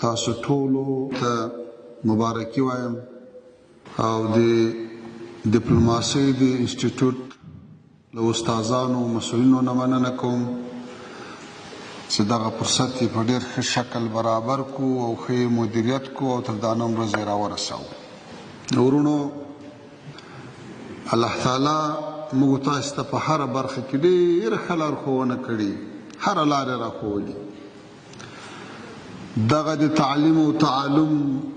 تاسو ټولو ته مبارکي وایم او د ډیپلوماسۍ د انسټیټیوټ له استادانو مسؤلینو نه مننه کوم چې دغه فرصت یې په ډېر ښه شکل برابر کو او ښه مدیریت کو او تر دا نوم ورځې راورسوو. ورونو، الله تعالی موږ تاسو ته په هره برخه کې ډېره ښه لارښوونه کړې، هره لاره راښولې. دغه د تعلیم او تعلم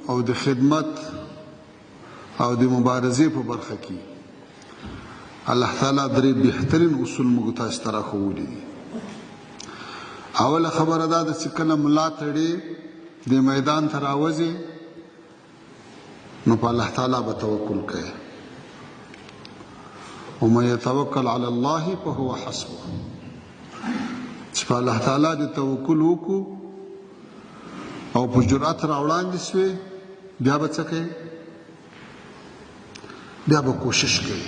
او د خدمت او د مبارزې په برخه کې الله تعالی درې بهترین اصول موږ تاسو ته راښولي دي. اوله خبره دا ده چې کله ملا تړې د میدان ته راوځې نو په الله تعالی به توکل کوې. ومن یتوکل علی الله فهو حسبه. چې په الله تعالی د توکل وکړو او په جرأت راوړاندې شوې، بیا به څه کوې؟ بیا به کوشش کوې،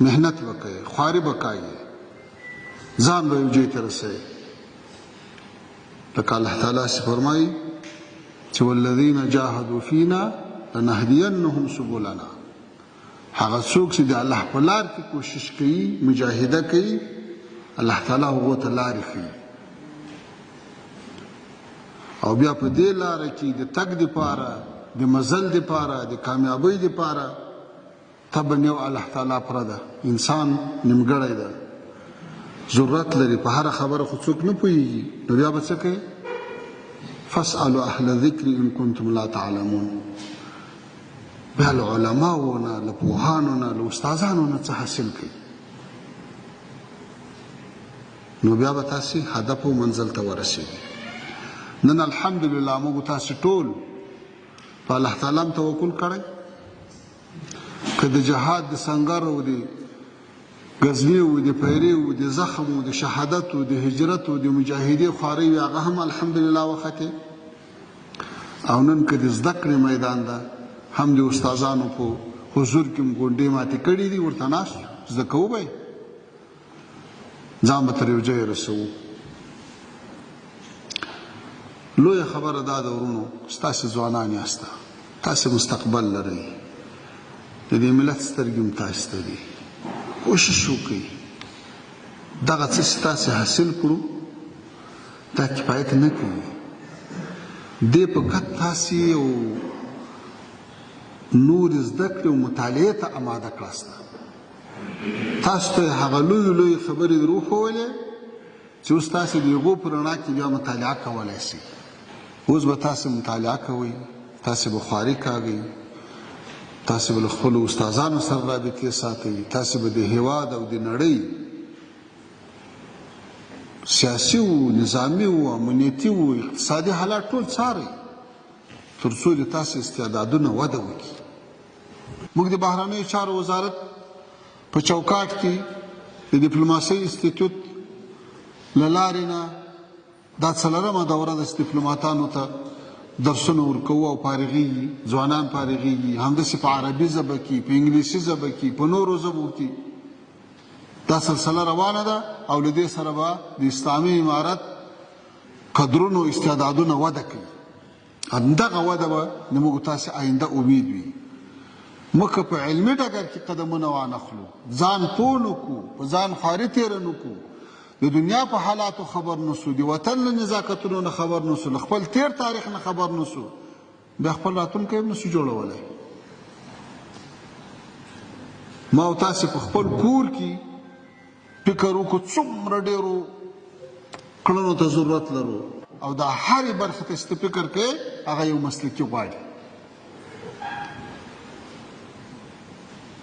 محنت به کوې، خواري به کوې، ځان به یو ځای ته رسوې. لکه الله تعالی چې فرمایي چې والذین جاهدوا فینا لنهدینهم سبلنا. هغه څوک چې د الله په لار کې کوشش کوي، مجاهده کوي، الله تعالی هغو ته لارې ښیي. او بیا په دې لاره کې د تګ دپاره، د مزل دپاره، د کامیابۍ دپاره طبعا یو الله تعالی پرده، انسان نیمګړی ده، ضرورت لري، په هره خبره خو څوک نه پوهېږي. نو بیا به څه کوې؟ فاسألوا اهل الذکر ان کنتم لا تعلمون. بیا له علماو نه، له پوهانو نه، له استادانو نه څه حاصل کوي. نو بیا به تاسې هدف او منزل ته ورسېږئ. نن الحمدلله موږ تاسې ټول په الله تعالی هم توکل کړی. که د جهاد د سنګر او د غزني او د پیري او د زخم او د شهادت او د هجرت او د مجاهدې خوارۍ وي، هغه هم الحمدلله وختې. او نن که د زده کړې میدان ده، هم د استادانو په حضور کې م غونډې ماتې کړي دي، ورته ناست زده کوو به یې، ځان به تر یو ځایه رسوو. لویه خبره دا ده ورونو، ستاسې ځوانان یاسته، تاسې مستقبل لرئ، د دې ملت سترګې هم تاسې ته دي. کوشش وکړئ دغه څه چې تاسې حاصل کړو دا کفایت نه کوي. دې په کټ تاسې یو نور زده کړې او مطالعې ته اماده کړاست. تاسو ته هغه لویې لویې خبرې در وښولې چې اوس تاسې د هغو په رڼا کې بیا مطالعه کولی شئ. اوس به تاسې مطالعه کوئ، تاسې به خواري کوئ، تاسې به له خپلو استادانو سره رابطې ساتئ، تاسې به د هېواد او د نړۍ سیاسي و، نظامي و، امنیتي و، اقتصادي حالات ټول څارئ تر څو د تاسې استعدادونه وده وکړي. موږ د بهرنیو چارو وزارت په چوکاټ کې د ډیپلوماسۍ انسټیټیوټ له لارې نه دا څلورمه دوره ده چې ډیپلوماتانو ته درسونه ورکوو او فارغېږي، ځوانان فارغېږي، همداسې په عربي ژبه کې، په انګلیسي ژبه کې، په نورو ژبو کې دا سلسله روانه ده. او له دې سره به د اسلامي امارت قدرونو استعدادونه وده کوي. همدغه وده به زموږ تاسې آینده امید وي. موږ په علمي ډګر کې قدمونه وانخلو، ځان پوه نه کړو، په ځان خواري تېره نه کړو، د دنیا په حالاتو خبر نسو، د وطن له نزاکتونو نه خبر نسو، له خپل تیر تاریخ نه خبر نسو، بیا خپل راتلونکی هم نسو جوړولی. ما او تاسې په خپل کور کې فکر وکړو څومره ډېرو کړنو ته ضرورت لرو، او دا هرې برخې ته چې فکر کوې هغه یو مسلکي غواړي.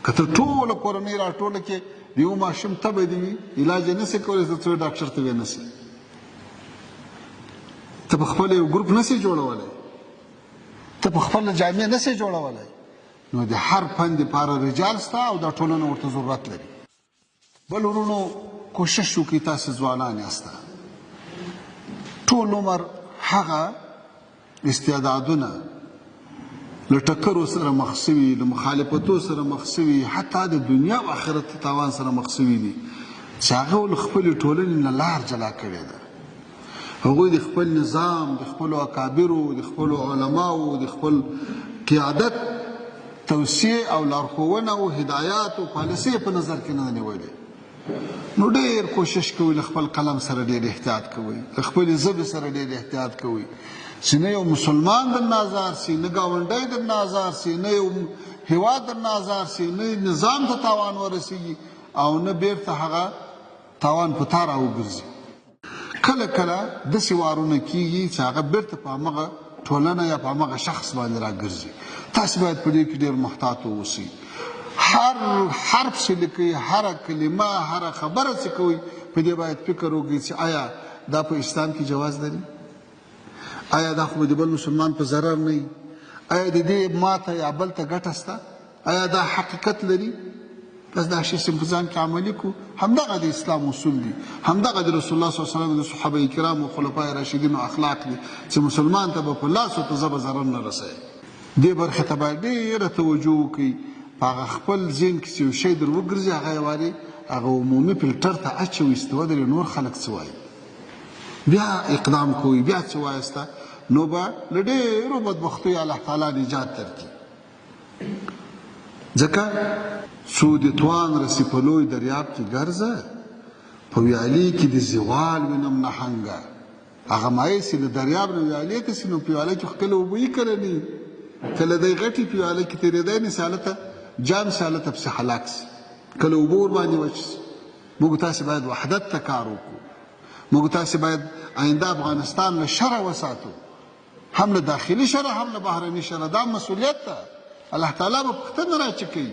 که ته ټوله کورنۍ راټوله کې د یو ماشوم تبه دې وي، علاج یې نسې کولی، تر څو ډاکټر ته ونسې. ته په خپله یو ګروپ نسې جوړولی، ته په خپله جامع نسې جوړولی. نو د هر فن دپاره رجال سته او دا ټولنه ورته ضرورت لري. بل ورونو، کوشش وکړئ، تاسې ځوانان یاسته، ټول عمر هغه استعدادونه له ټکرو سره مخ شوي، له مخالفتو سره مخ شوي، حتی د دنیا او آخرت تاوان سره مخ شوي دي چې هغه له خپلې ټولنې نه لار جلا کړې ده. هغوی د خپل نظام، د خپلو اکابرو، د خپلو علماو، د خپل قیادت توصیې او لارښوونه او هدایات او پالیسۍ په نظر کې نه نیولې. نو ډېر کوشش کوئ له خپل قلم سره ډېر احتیاط کوئ، له خپلې ژبې سره ډېر احتیاط کوئ چې نه یو مسلمان درنه ازار سي، نه ګاونډی درنه ازار سي، نه یو هیواد درنه ازار سي، نه نظام ته تاوان ورسیږي او نه بیرته هغه تاوان په تا راوګرځي. کله کله داسې وارونه کیږي چې هغه بیرته په همغه ټولنه یا په همغه شخص باندې راګرځي. تاسو باید په دې کې ډېر محتاط واوسئ. هر حرف چې لیکئ، هره کلمه، هره خبره چې کوئ، په دې باید فکر وکړئ چې آیا دا په اسلام کې جواز لري؟ آیا دا خو د بل مسلمان په ضرر نه وي؟ آیا د دې ماته یا بل ته ګټه شته؟ آیا دا حقیقت لري؟ بس دا شی په ځان کې عملي کړو. همدغه د اسلام اصول دي، همدغه د رسول الله صلی الله علیه وسلم د صحابه کرامو خلفای راشدینو اخلاق دي چې مسلمان ته به په لاس او په ژبه ضرر نه رسوي. دې برخې ته باید ډېره توجه وکړئ. په هغه خپل ذهن کې چې یو شی در وګرځي هغه یې وارې هغه عمومي فلټر ته اچوئ چې ودرې نور خلک څه وایي، بیا اقدام کوئ، بیا څه وایسته، نو به له ډېرو بدبختیو الله تعالی نجات درکړي. ځکه څو دې توان رسي په لوی دریاب کې ګرځه، په ویالې کې د زوال وینم نهنګه. هغه مایې چې له دریاب نه ویالې ته سي، نو په ویاله کې خو کله اوبه یې که نه، کله دی غټې په ویاله کې تېرېدی نه سي، هلته جام سي، هلته پسې هلاک سي، کله اوبه ورباندې وچ سي. موږ تاسې باید وحدت ته کار وکړو. موږ تاسې باید آینده افغانستان له شره وساتو، هم له داخلي شره هم له بهرني شره. دا مسؤلیت ده، الله تعالی به پوښتنه راچکوي.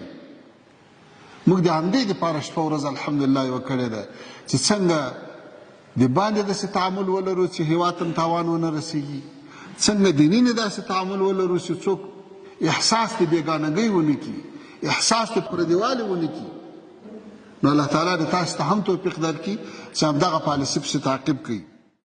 موږ د همدې دپاره شپه ورځ الحمدلله یوه کړې ده چې څنګه د باندې داسې تعامل ولرو چې هېواد ته تاوان ونه رسېږي، څنګه دیني نه داسې تعامل ولرو چې څوک احساس د بېګانګۍ ونه کړي، احساس د پردیوالي ونه کړي. نو الله تعالی د تاسو ته هم توفیق درکړي چې همدغه پالیسي پسې تعقیب کړئ.